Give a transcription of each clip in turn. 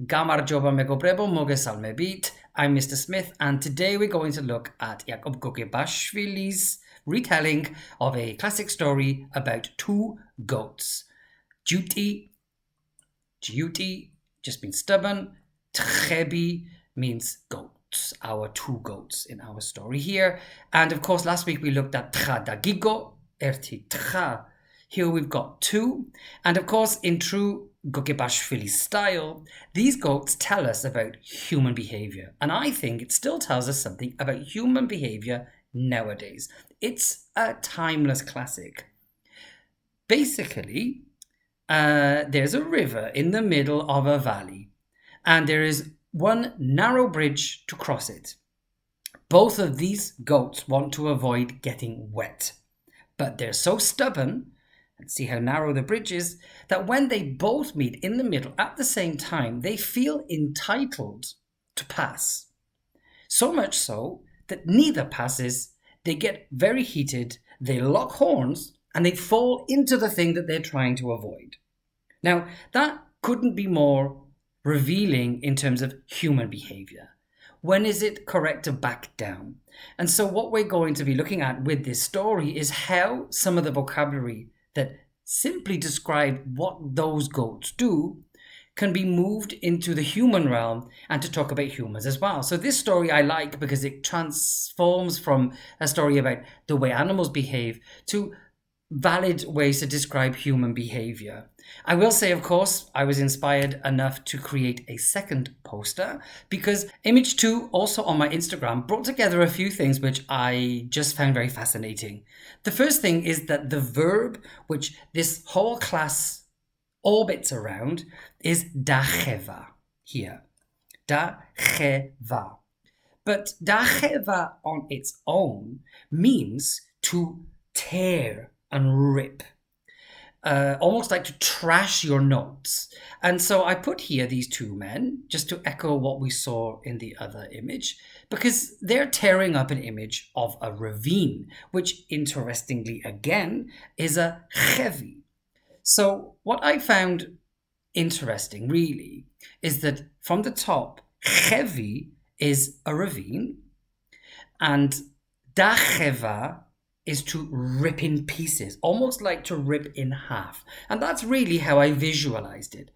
Gamarjoba megobrebo mogesalmebit. I'm Mr. Smith, and today we're going to look at Jakob Gogebashvili's retelling of a classic story about two goats. Jyuti, just means stubborn. Თხέπει means goats, our two goats in our story here. And of course, last week we looked at თხა dagigo, erti თხά. Here we've got two. And of course, in true Gogebashvili style, these goats tell us about human behavior. And I think it still tells us something about human behavior nowadays. It's a timeless classic. Basically, there's a river in the middle of a valley, and there is one narrow bridge to cross it. Both of these goats want to avoid getting wet, but they're so stubborn, and see how narrow the bridge is, that when they both meet in the middle at the same time, they feel entitled to pass. So much so that neither passes, they get very heated, they lock horns, and they fall into the thing that they're trying to avoid. Now, that couldn't be more revealing in terms of human behavior. When is it correct to back down? And so what we're going to be looking at with this story is how some of the vocabulary that simply describe what those goats do can be moved into the human realm and to talk about humans as well. So this story I like because it transforms from a story about the way animals behave to valid ways to describe human behavior. I will say, of course, I was inspired enough to create a second poster because Image 2, also on my Instagram, brought together a few things which I just found very fascinating. The first thing is that the verb which this whole class orbits around is daKHEVa here. daKHEVa. But daKHEVa on its own means to tear and rip. Almost like to trash your notes. And so I put here these two men just to echo what we saw in the other image, because they're tearing up an image of a ravine, which interestingly again is a KHEVi. So what I found interesting really is that from the top, KHEVi is a ravine and daKHEVa is to rip in pieces, almost like to rip in half. And that's really how I visualized it.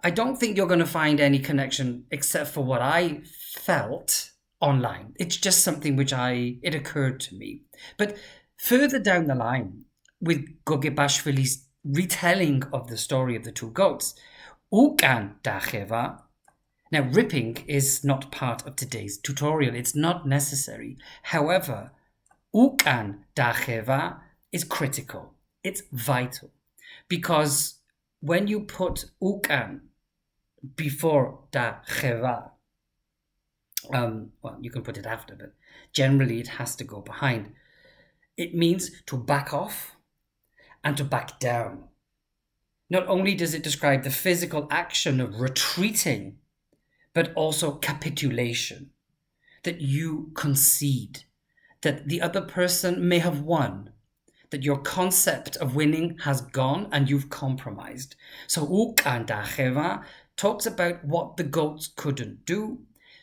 I don't think you're going to find any connection except for what I felt online. It's just something which it occurred to me. But further down the line, with Gogebashvili's retelling of the story of the two goats, ukан daKHEVa. Now, ripping is not part of today's tutorial. It's not necessary. However, ukан daKHEVa is critical. It's vital. Because when you put ukан before daKHEVa, well, you can put it after, but generally it has to go behind. It means to back off and to back down. Not only does it describe the physical action of retreating, but also capitulation, that you concede, that the other person may have won, that your concept of winning has gone and you've compromised. So ukан daKHEVa talks about what the goats couldn't do,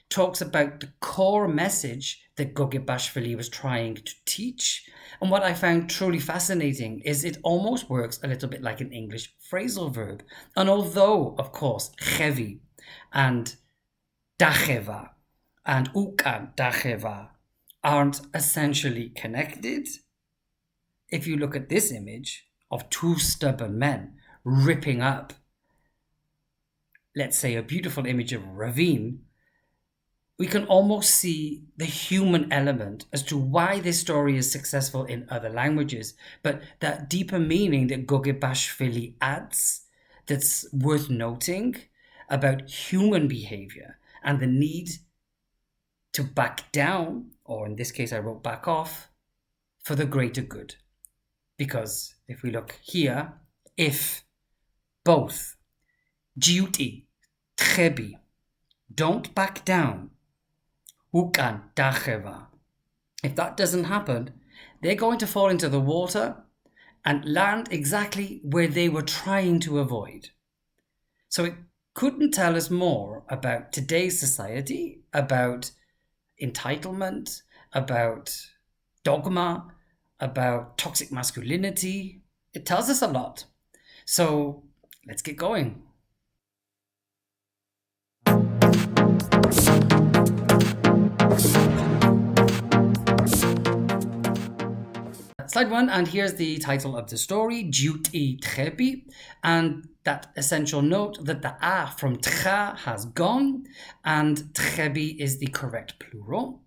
talks about the core message that Gogebashvili was trying to teach. And what I found truly fascinating is it almost works a little bit like an English phrasal verb. And although, of course, KHEVi and daKHEVa and ukán daKHEVa aren't essentially connected, if you look at this image of two stubborn men ripping up, let's say, a beautiful image of a ravine, we can almost see the human element as to why this story is successful in other languages, but that deeper meaning that Gogebashvili adds that's worth noting about human behavior and the need to back down, or in this case I wrote back off, for the greater good. Because if we look here, if both Jyuti, თხέπει, don't back down, ukán daKHEVa, if that doesn't happen, they're going to fall into the water and land exactly where they were trying to avoid. So it couldn't tell us more about today's society, about entitlement, about dogma, about toxic masculinity. It tells us a lot. So let's get going. Slide 1, and here's the title of the story, Jyuti თხέπει, and that essential note that the A from თხა has gone, and თხέπει is the correct plural.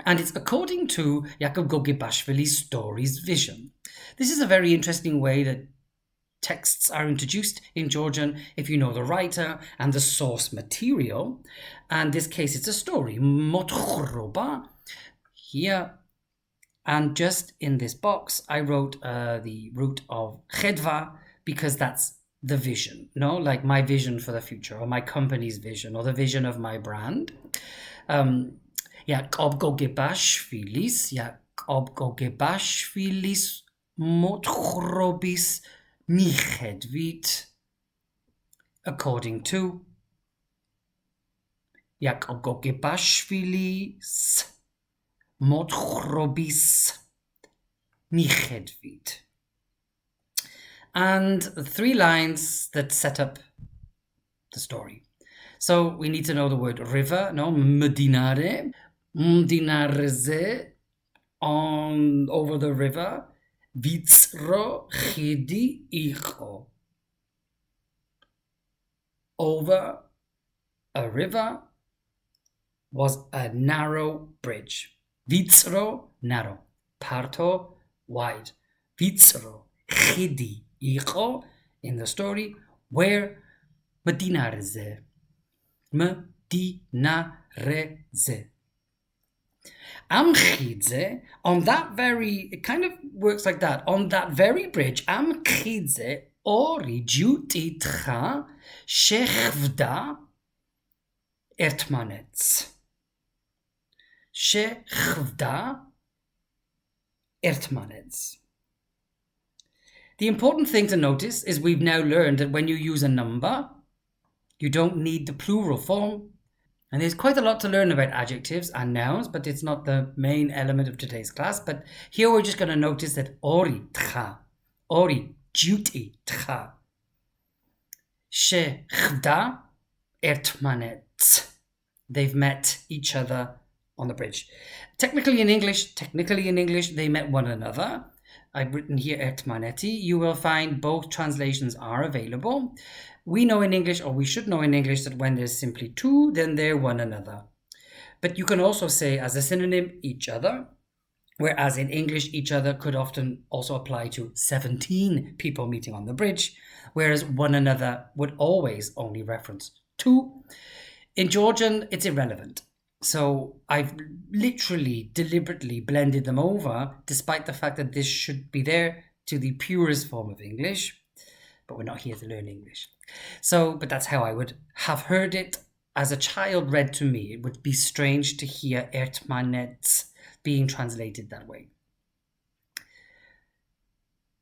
And it's according to Jakob Gogebashvili's story's vision. This is a very interesting way that texts are introduced in Georgian if you know the writer and the source material. And in this case, it's a story, Motchroba. Here, and just in this box, I wrote the root of KHEVa because that's the vision, like my vision for the future, or my company's vision, or the vision of my brand. Jakob Gogebashvilis motchrobis michedvit, according to Jakob Gogebashvilis motchrobis michedvit. And 3 lines that set up the story. So we need to know the word river, mdinare. Mdinareze, on over the river. Vitzro chidi icho. Over a river was a narrow bridge. Vitzro, narrow. Parto, wide. Vitzro chidi icho, in the story, where Mdinareze. Mdinareze. Amchidze, on that very, it kind of works like that. On that very bridge, Amchidze, ori jyuti თხა, shechvda ertmanets. Shechvda ertmanets. The important thing to notice is we've now learned that when you use a number, you don't need the plural form. And there's quite a lot to learn about adjectives and nouns, but it's not the main element of today's class. But here we're just going to notice that ori თხა, ori jyuti თხა, shechvda ertmanets. They've met each other on the bridge. Technically in English, they met one another. I've written here ertmaneti. You will find both translations are available. We know in English, or we should know in English, that when there's simply two, then they're one another. But you can also say as a synonym, each other, whereas in English, each other could often also apply to 17 people meeting on the bridge, whereas one another would always only reference two. In Georgian, it's irrelevant. So I've literally, deliberately blended them over, despite the fact that this should be there to the purest form of English. But we're not here to learn English. But that's how I would have heard it as a child read to me. It would be strange to hear ertmanets being translated that way.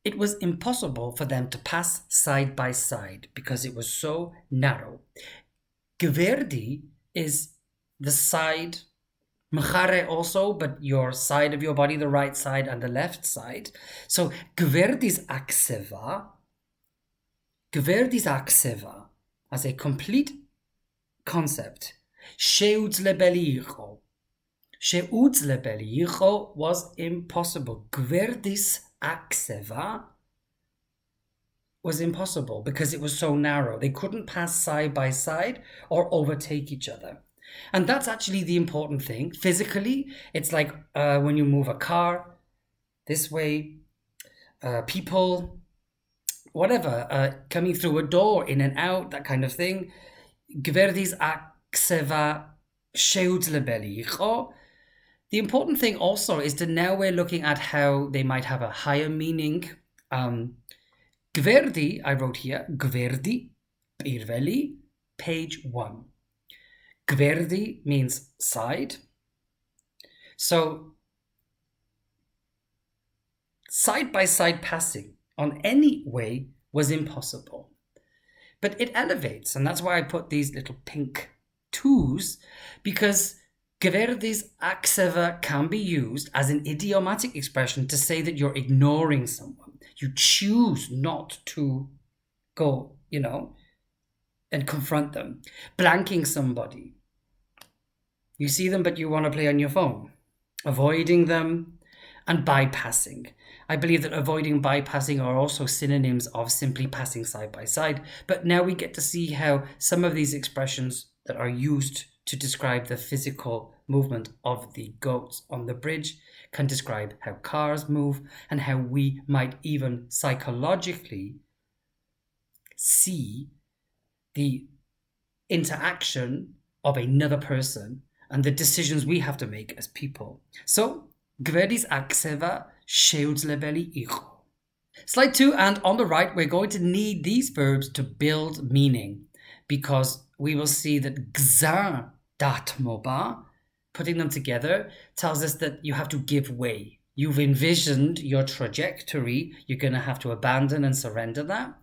It was impossible for them to pass side by side because it was so narrow. Gverdi is the side, mchare also, but your side of your body, the right side and the left side. So Gverdi's akseva as a complete concept. Sheudzlebeli icho was impossible. Gverdis akseva was impossible because it was so narrow. They couldn't pass side by side or overtake each other. And that's actually the important thing. Physically, it's like when you move a car this way, people, whatever, coming through a door, in and out, that kind of thing. Gverdis akseva sheudzlebeli icho. The important thing also is that now we're looking at how they might have a higher meaning. Gverdi, I wrote here, Gverdi, pirveli, page 1. Gverdi means side. So, side-by-side passing on any way was impossible. But it elevates, and that's why I put these little pink twos, because gyferdis KHEVa can be used as an idiomatic expression to say that you're ignoring someone. You choose not to go, and confront them. Blanking somebody. You see them, but you want to play on your phone. Avoiding them and bypassing. I believe that avoiding and bypassing are also synonyms of simply passing side by side. But now we get to see how some of these expressions that are used to describe the physical movement of the goats on the bridge can describe how cars move and how we might even psychologically see the interaction of another person and the decisions we have to make as people. So, gyferdis KHEVa sheudlebeli icho. Slide 2, and on the right, we're going to need these verbs to build meaning, because we will see that gza datmoba, putting them together, tells us that you have to give way. You've envisioned your trajectory. You're going to have to abandon and surrender that.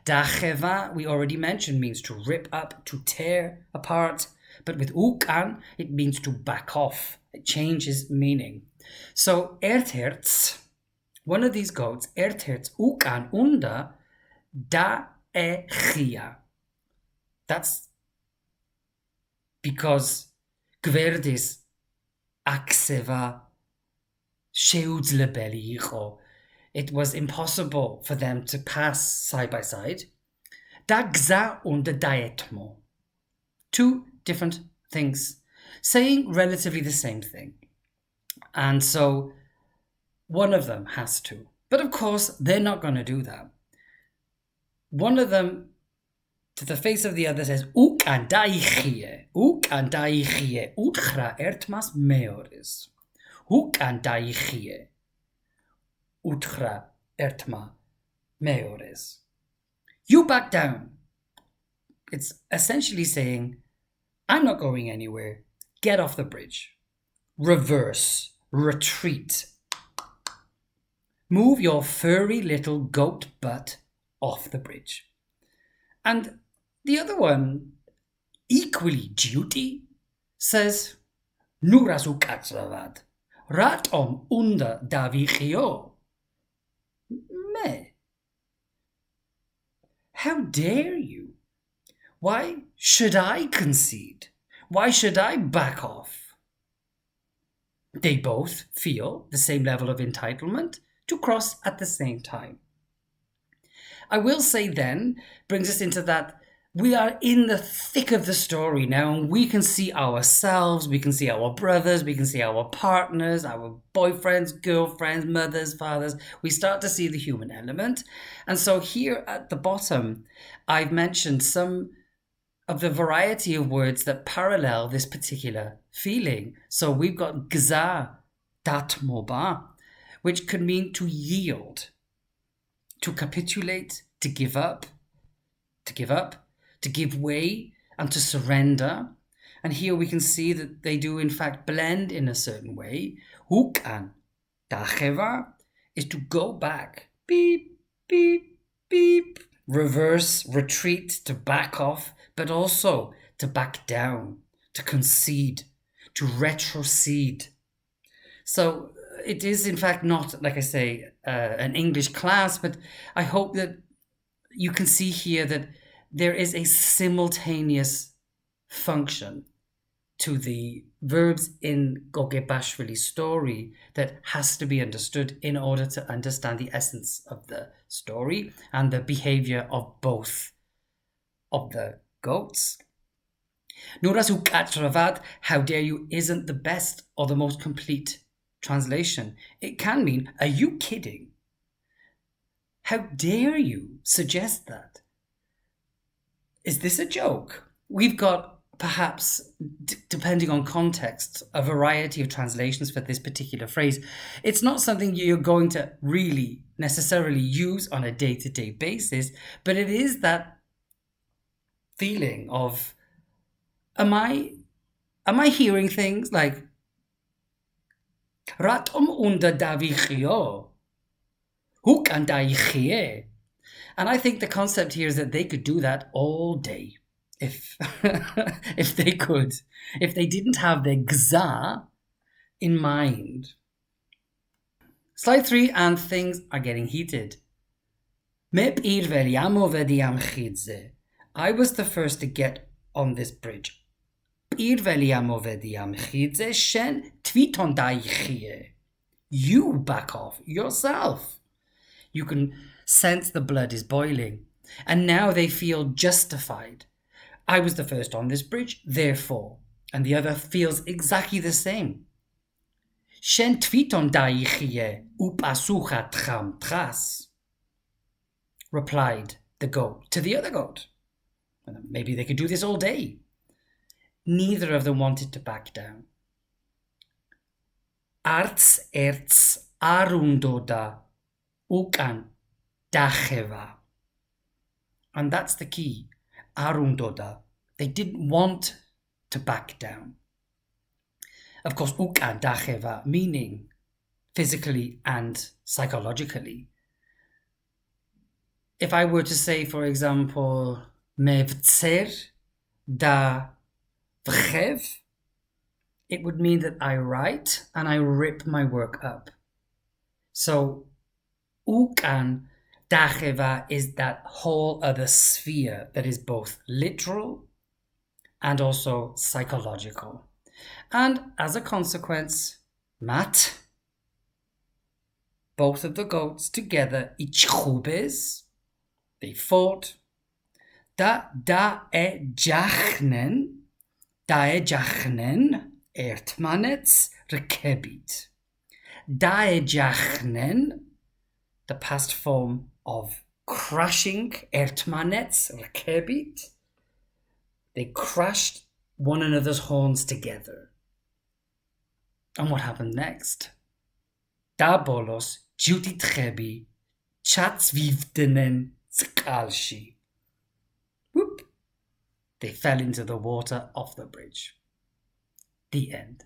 daKHEVa, we already mentioned, means to rip up, to tear apart. But with ukан, it means to back off. It changes meaning. So, erterts, one of these goats, erterts ukан unda daEchia. That's because gyferdis KHEVa sheudlebeli icho. It was impossible for them to pass side by side. Da gza unda daetmo. Two different things, saying relatively the same thing. And so one of them has to. But of course, they're not going to do that. One of them, to the face of the other, says, ukán daKHEV, utra ertmas meores. Ukán daKHEV, utra ertma meores. You back down. It's essentially saying, I'm not going anywhere. Get off the bridge. Reverse. Retreat. Move your furry little goat butt off the bridge. And the other one, equally Jyuti, says, Nurasu katsavad, ratom unda davichio. Me. How dare you? Why should I concede? Why should I back off? They both feel the same level of entitlement to cross at the same time. I will say then, brings us into that we are in the thick of the story now, and we can see ourselves, we can see our brothers, we can see our partners, our boyfriends, girlfriends, mothers, fathers. We start to see the human element. And so here at the bottom, I've mentioned some of the variety of words that parallel this particular feeling. So we've got gza datmoba, which could mean to yield, to capitulate, to give up, to give way, and to surrender. And here we can see that they do in fact blend in a certain way. Ukán daKHEVa is to go back, beep, beep, beep, reverse, retreat, to back off, but also to back down, to concede, to retrocede. So it is in fact not, like I say, an English class, but I hope that you can see here that there is a simultaneous function to the verbs in Gogebashvili's story that has to be understood in order to understand the essence of the story and the behavior of both of the goats. Nurasu katravad, how dare you, isn't the best or the most complete translation. It can mean, are you kidding? How dare you suggest that? Is this a joke? We've got, perhaps, depending on context, a variety of translations for this particular phrase. It's not something you're going to really necessarily use on a day-to-day basis, but it is that feeling of, am I hearing things like Ratom unda davichio, ukán daKHEV? And I think the concept here is that they could do that all day. If they could. If they didn't have their gza in mind. Slide 3, and things are getting heated. I was the first to get on this bridge. You back off yourself. You can sense the blood is boiling. And now they feel justified. I was the first on this bridge, therefore. And the other feels exactly the same. Replied the goat to the other goat. Maybe they could do this all day. Neither of them wanted to back down. Arts erts arundoda ukkan daKHEVa. And that's the key. Arundoda. They didn't want to back down. Of course, ukkan daKHEVa, meaning physically and psychologically. If I were to say, for example, mevtser da KHEV, it would mean that I write and I rip my work up. So, ukkan daKHEVa is that whole other sphere that is both literal and also psychological. And as a consequence, mat, both of the goats together, ichchubes, they fought. daEjachnen, ertmanets rekebit. daEjachnen, the past form of crushing, ertmanets rekebit. They crushed one another's horns together. And what happened next? Da bolos, Jyuti თხები, ჩაწვივდნენ წყალში. Whoop! They fell into the water off the bridge. The end.